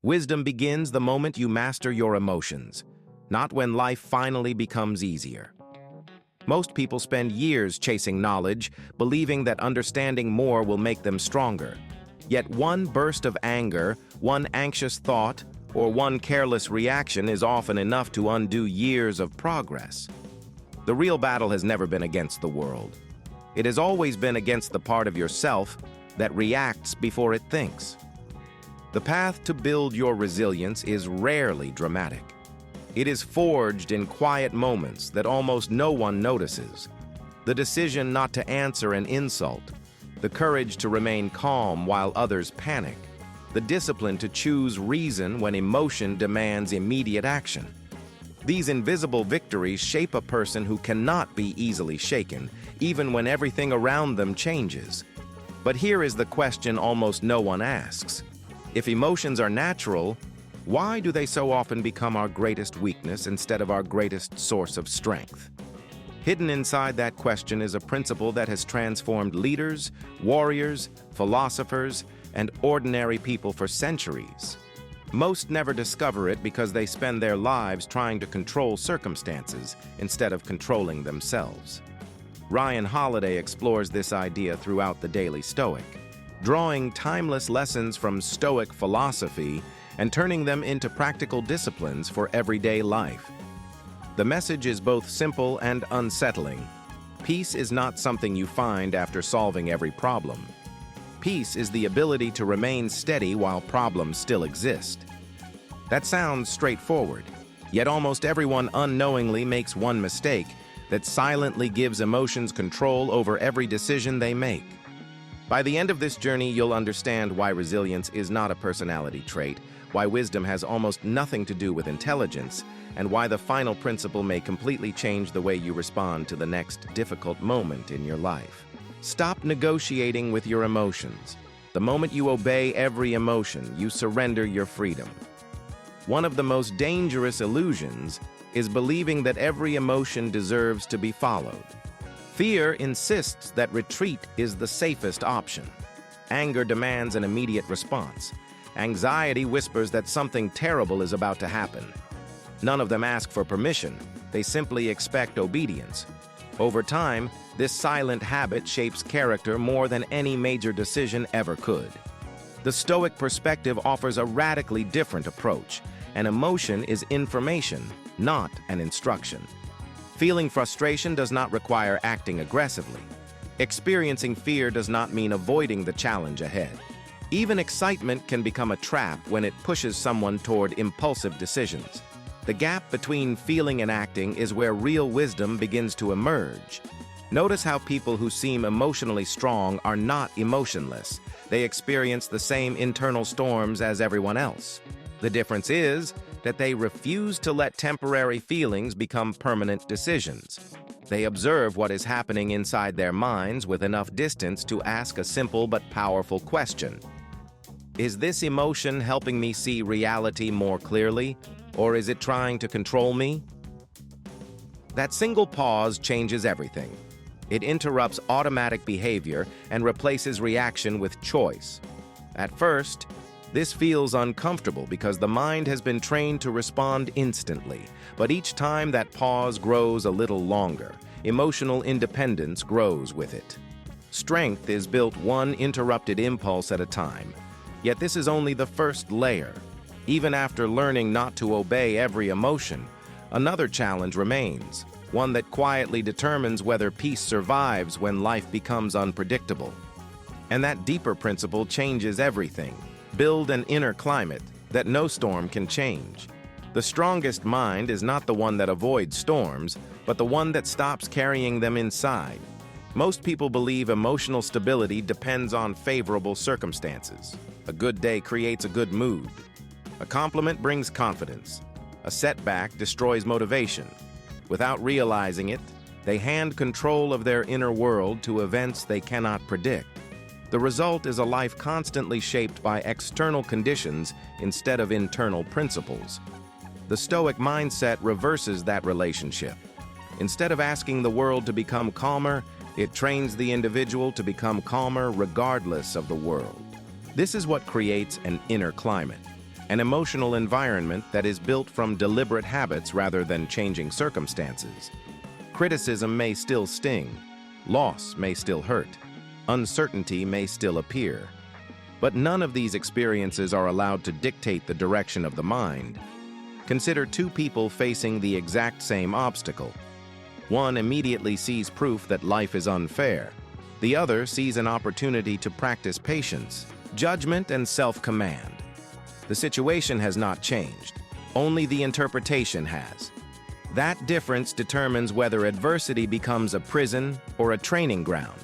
Wisdom begins the moment you master your emotions, not when life finally becomes easier. Most people spend years chasing knowledge, believing that understanding more will make them stronger. Yet one burst of anger, one anxious thought, or one careless reaction is often enough to undo years of progress. The real battle has never been against the world. It has always been against the part of yourself that reacts before it thinks. The path to build your resilience is rarely dramatic. It is forged in quiet moments that almost no one notices. The decision not to answer an insult, the courage to remain calm while others panic, the discipline to choose reason when emotion demands immediate action. These invisible victories shape a person who cannot be easily shaken, even when everything around them changes. But here is the question almost no one asks. If emotions are natural, why do they so often become our greatest weakness instead of our greatest source of strength? Hidden inside that question is a principle that has transformed leaders, warriors, philosophers, and ordinary people for centuries. Most never discover it because they spend their lives trying to control circumstances instead of controlling themselves. Ryan Holiday explores this idea throughout the Daily Stoic, drawing timeless lessons from Stoic philosophy and turning them into practical disciplines for everyday life. The message is both simple and unsettling. Peace is not something you find after solving every problem. Peace is the ability to remain steady while problems still exist. That sounds straightforward, yet almost everyone unknowingly makes one mistake that silently gives emotions control over every decision they make. By the end of this journey, you'll understand why resilience is not a personality trait, why wisdom has almost nothing to do with intelligence, and why the final principle may completely change the way you respond to the next difficult moment in your life. Stop negotiating with your emotions. The moment you obey every emotion, you surrender your freedom. One of the most dangerous illusions is believing that every emotion deserves to be followed. Fear insists that retreat is the safest option. Anger demands an immediate response. Anxiety whispers that something terrible is about to happen. None of them ask for permission. They simply expect obedience. Over time, this silent habit shapes character more than any major decision ever could. The Stoic perspective offers a radically different approach. An emotion is information, not an instruction. Feeling frustration does not require acting aggressively. Experiencing fear does not mean avoiding the challenge ahead. Even excitement can become a trap when it pushes someone toward impulsive decisions. The gap between feeling and acting is where real wisdom begins to emerge. Notice how people who seem emotionally strong are not emotionless. They experience the same internal storms as everyone else. The difference is that they refuse to let temporary feelings become permanent decisions. They observe what is happening inside their minds with enough distance to ask a simple but powerful question. Is this emotion helping me see reality more clearly, or is it trying to control me? That single pause changes everything. It interrupts automatic behavior and replaces reaction with choice. At first, this feels uncomfortable because the mind has been trained to respond instantly, but each time that pause grows a little longer, emotional independence grows with it. Strength is built one interrupted impulse at a time, yet this is only the first layer. Even after learning not to obey every emotion, another challenge remains, one that quietly determines whether peace survives when life becomes unpredictable. And that deeper principle changes everything. Build an inner climate that no storm can change. The strongest mind is not the one that avoids storms, but the one that stops carrying them inside. Most people believe emotional stability depends on favorable circumstances. A good day creates a good mood. A compliment brings confidence. A setback destroys motivation. Without realizing it, they hand control of their inner world to events they cannot predict. The result is a life constantly shaped by external conditions instead of internal principles. The Stoic mindset reverses that relationship. Instead of asking the world to become calmer, it trains the individual to become calmer regardless of the world. This is what creates an inner climate. an emotional environment that is built from deliberate habits rather than changing circumstances. Criticism may still sting, loss may still hurt, uncertainty may still appear. But none of these experiences are allowed to dictate the direction of the mind. Consider two people facing the exact same obstacle. One immediately sees proof that life is unfair. The other sees an opportunity to practice patience, judgment, and self-command. The situation has not changed. Only the interpretation has. That difference determines whether adversity becomes a prison or a training ground.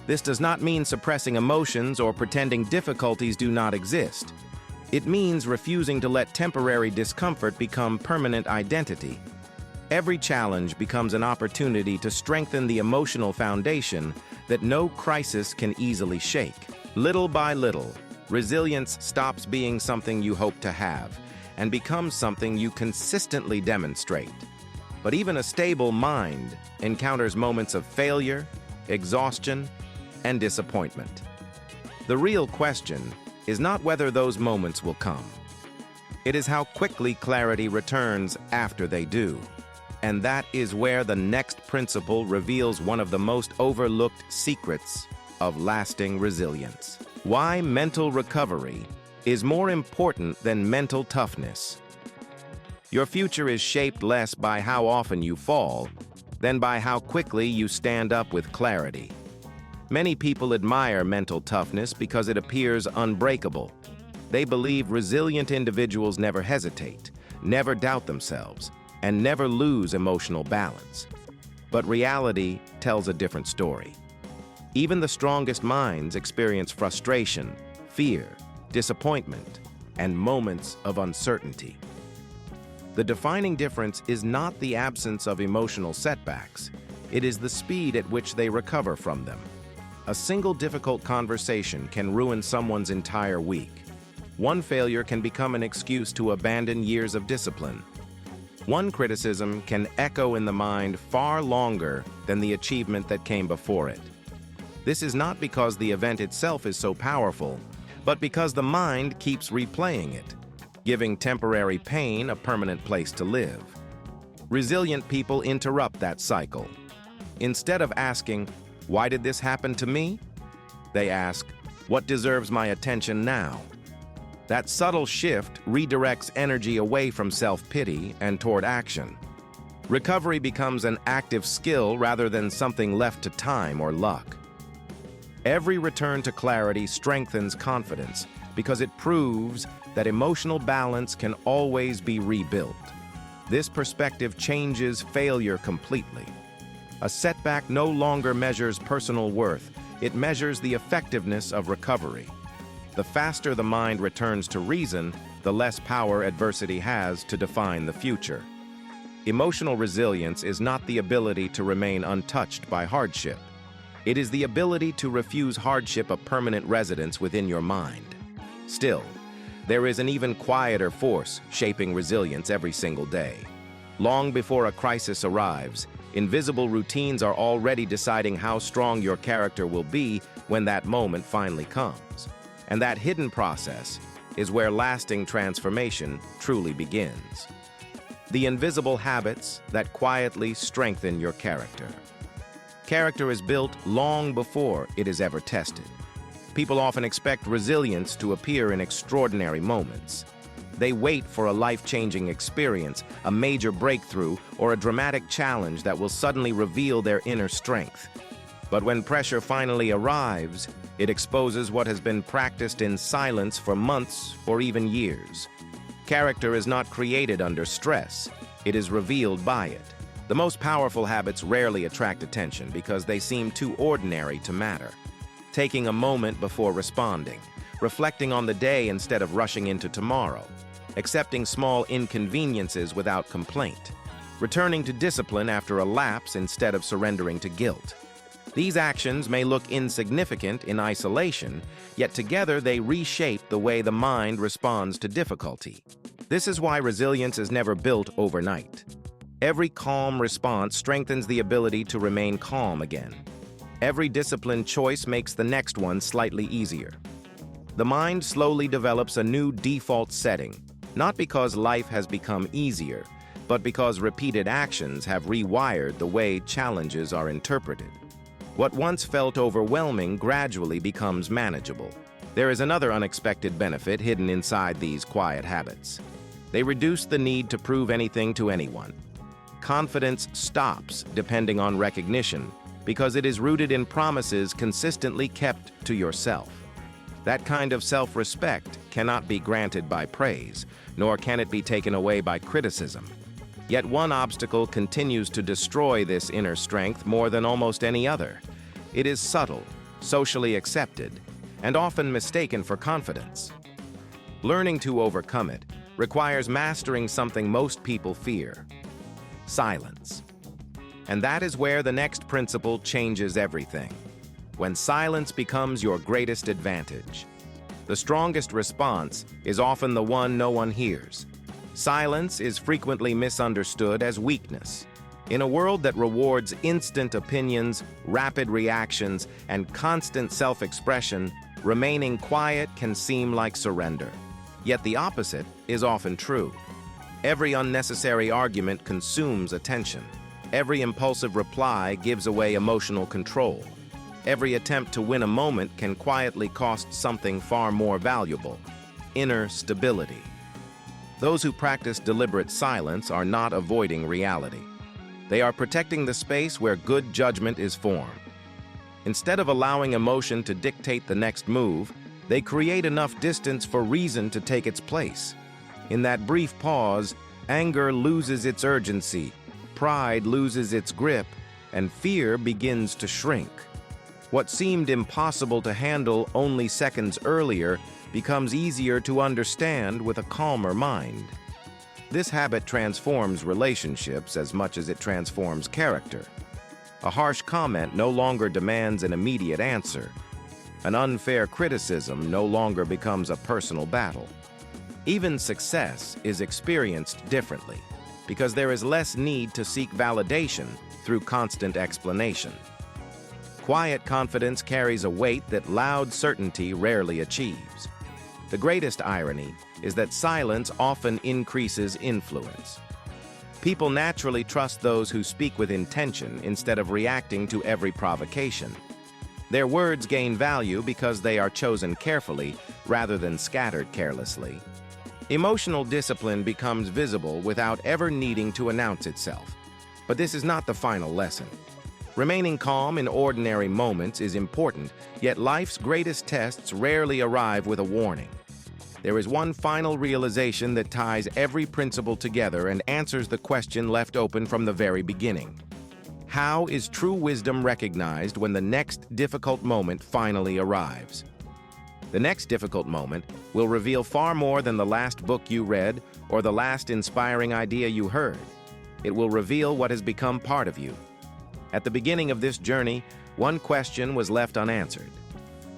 This does not mean suppressing emotions or pretending difficulties do not exist. It means refusing to let temporary discomfort become permanent identity. Every challenge becomes an opportunity to strengthen the emotional foundation that no crisis can easily shake. Little by little, resilience stops being something you hope to have and becomes something you consistently demonstrate. But even a stable mind encounters moments of failure, exhaustion, and disappointment. The real question is not whether those moments will come. It is how quickly clarity returns after they do. And that is where the next principle reveals one of the most overlooked secrets of lasting resilience. Why mental recovery is more important than mental toughness. Your future is shaped less by how often you fall than by how quickly you stand up with clarity. Many people admire mental toughness because it appears unbreakable. They believe resilient individuals never hesitate, never doubt themselves, and never lose emotional balance. But reality tells a different story. Even the strongest minds experience frustration, fear, disappointment, and moments of uncertainty. The defining difference is not the absence of emotional setbacks, it is the speed at which they recover from them. A single difficult conversation can ruin someone's entire week. One failure can become an excuse to abandon years of discipline. One criticism can echo in the mind far longer than the achievement that came before it. This is not because the event itself is so powerful, but because the mind keeps replaying it, giving temporary pain a permanent place to live. Resilient people interrupt that cycle. Instead of asking, "Why did this happen to me?" they ask, "What deserves my attention now?" That subtle shift redirects energy away from self-pity and toward action. Recovery becomes an active skill rather than something left to time or luck. Every return to clarity strengthens confidence because it proves that emotional balance can always be rebuilt. This perspective changes failure completely. A setback no longer measures personal worth, it measures the effectiveness of recovery. The faster the mind returns to reason, the less power adversity has to define the future. Emotional resilience is not the ability to remain untouched by hardship. It is the ability to refuse hardship a permanent residence within your mind. Still, there is an even quieter force shaping resilience every single day. Long before a crisis arrives, invisible routines are already deciding how strong your character will be when that moment finally comes. And that hidden process is where lasting transformation truly begins. The invisible habits that quietly strengthen your character. Character is built long before it is ever tested. People often expect resilience to appear in extraordinary moments. They wait for a life-changing experience, a major breakthrough, or a dramatic challenge that will suddenly reveal their inner strength. But when pressure finally arrives, it exposes what has been practiced in silence for months or even years. Character is not created under stress, it is revealed by it. The most powerful habits rarely attract attention because they seem too ordinary to matter. Taking a moment before responding, reflecting on the day instead of rushing into tomorrow, accepting small inconveniences without complaint, returning to discipline after a lapse instead of surrendering to guilt. These actions may look insignificant in isolation, yet together they reshape the way the mind responds to difficulty. This is why resilience is never built overnight. Every calm response strengthens the ability to remain calm again. Every disciplined choice makes the next one slightly easier. The mind slowly develops a new default setting, Not because life has become easier, but because repeated actions have rewired the way challenges are interpreted. What once felt overwhelming gradually becomes manageable. There is another unexpected benefit hidden inside these quiet habits. They reduce the need to prove anything to anyone. Confidence stops depending on recognition because it is rooted in promises consistently kept to yourself. That kind of self-respect cannot be granted by praise, nor can it be taken away by criticism. Yet one obstacle continues to destroy this inner strength more than almost any other. It is subtle, socially accepted, and often mistaken for confidence. Learning to overcome it requires mastering something most people fear: silence. And that is where the next principle changes everything. When silence becomes your greatest advantage. The strongest response is often the one no one hears. Silence is frequently misunderstood as weakness. In a world that rewards instant opinions, rapid reactions, and constant self-expression, remaining quiet can seem like surrender. Yet the opposite is often true. Every unnecessary argument consumes attention. Every impulsive reply gives away emotional control. Every attempt to win a moment can quietly cost something far more valuable: inner stability. Those who practice deliberate silence are not avoiding reality. They are protecting the space where good judgment is formed. Instead of allowing emotion to dictate the next move, they create enough distance for reason to take its place. In that brief pause, anger loses its urgency, pride loses its grip, and fear begins to shrink. What seemed impossible to handle only seconds earlier becomes easier to understand with a calmer mind. This habit transforms relationships as much as it transforms character. A harsh comment no longer demands an immediate answer. An unfair criticism no longer becomes a personal battle. Even success is experienced differently because there is less need to seek validation through constant explanation. Quiet confidence carries a weight that loud certainty rarely achieves. The greatest irony is that silence often increases influence. People naturally trust those who speak with intention instead of reacting to every provocation. Their words gain value because they are chosen carefully rather than scattered carelessly. Emotional discipline becomes visible without ever needing to announce itself. But this is not the final lesson. Remaining calm in ordinary moments is important, yet life's greatest tests rarely arrive with a warning. There is one final realization that ties every principle together and answers the question left open from the very beginning. How is true wisdom recognized when the next difficult moment finally arrives? The next difficult moment will reveal far more than the last book you read or the last inspiring idea you heard. It will reveal what has become part of you. At the beginning of this journey, one question was left unanswered.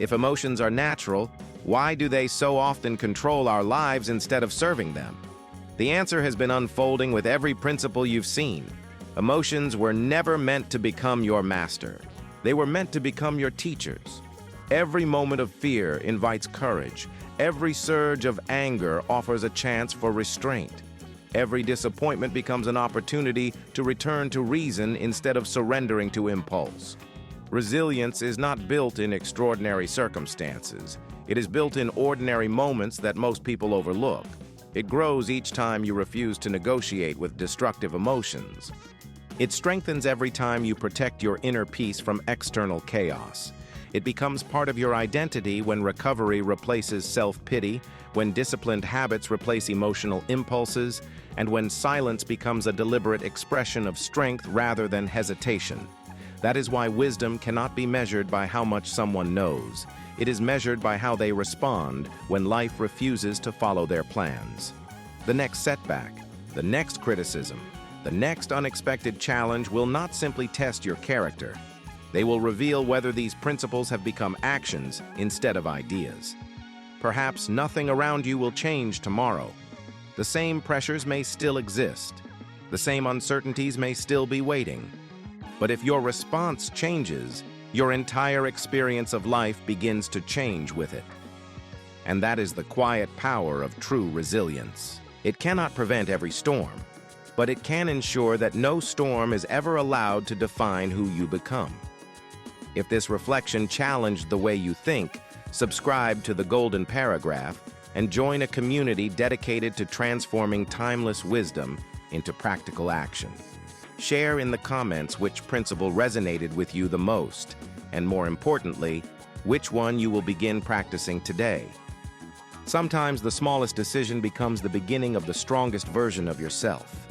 If emotions are natural, why do they so often control our lives instead of serving them? The answer has been unfolding with every principle you've seen. Emotions were never meant to become your master. They were meant to become your teachers. Every moment of fear invites courage. Every surge of anger offers a chance for restraint. Every disappointment becomes an opportunity to return to reason instead of surrendering to impulse. Resilience is not built in extraordinary circumstances. It is built in ordinary moments that most people overlook. It grows each time you refuse to negotiate with destructive emotions. It strengthens every time you protect your inner peace from external chaos. It becomes part of your identity when recovery replaces self-pity, when disciplined habits replace emotional impulses, and when silence becomes a deliberate expression of strength rather than hesitation. That is why wisdom cannot be measured by how much someone knows. It is measured by how they respond when life refuses to follow their plans. The next setback, the next criticism, the next unexpected challenge will not simply test your character. They will reveal whether these principles have become actions instead of ideas. Perhaps nothing around you will change tomorrow. The same pressures may still exist. The same uncertainties may still be waiting. But if your response changes, your entire experience of life begins to change with it. And that is the quiet power of true resilience. It cannot prevent every storm, but it can ensure that no storm is ever allowed to define who you become. If this reflection challenged the way you think, subscribe to the Golden Paragraph and join a community dedicated to transforming timeless wisdom into practical action. Share in the comments which principle resonated with you the most, and more importantly, which one you will begin practicing today. Sometimes the smallest decision becomes the beginning of the strongest version of yourself.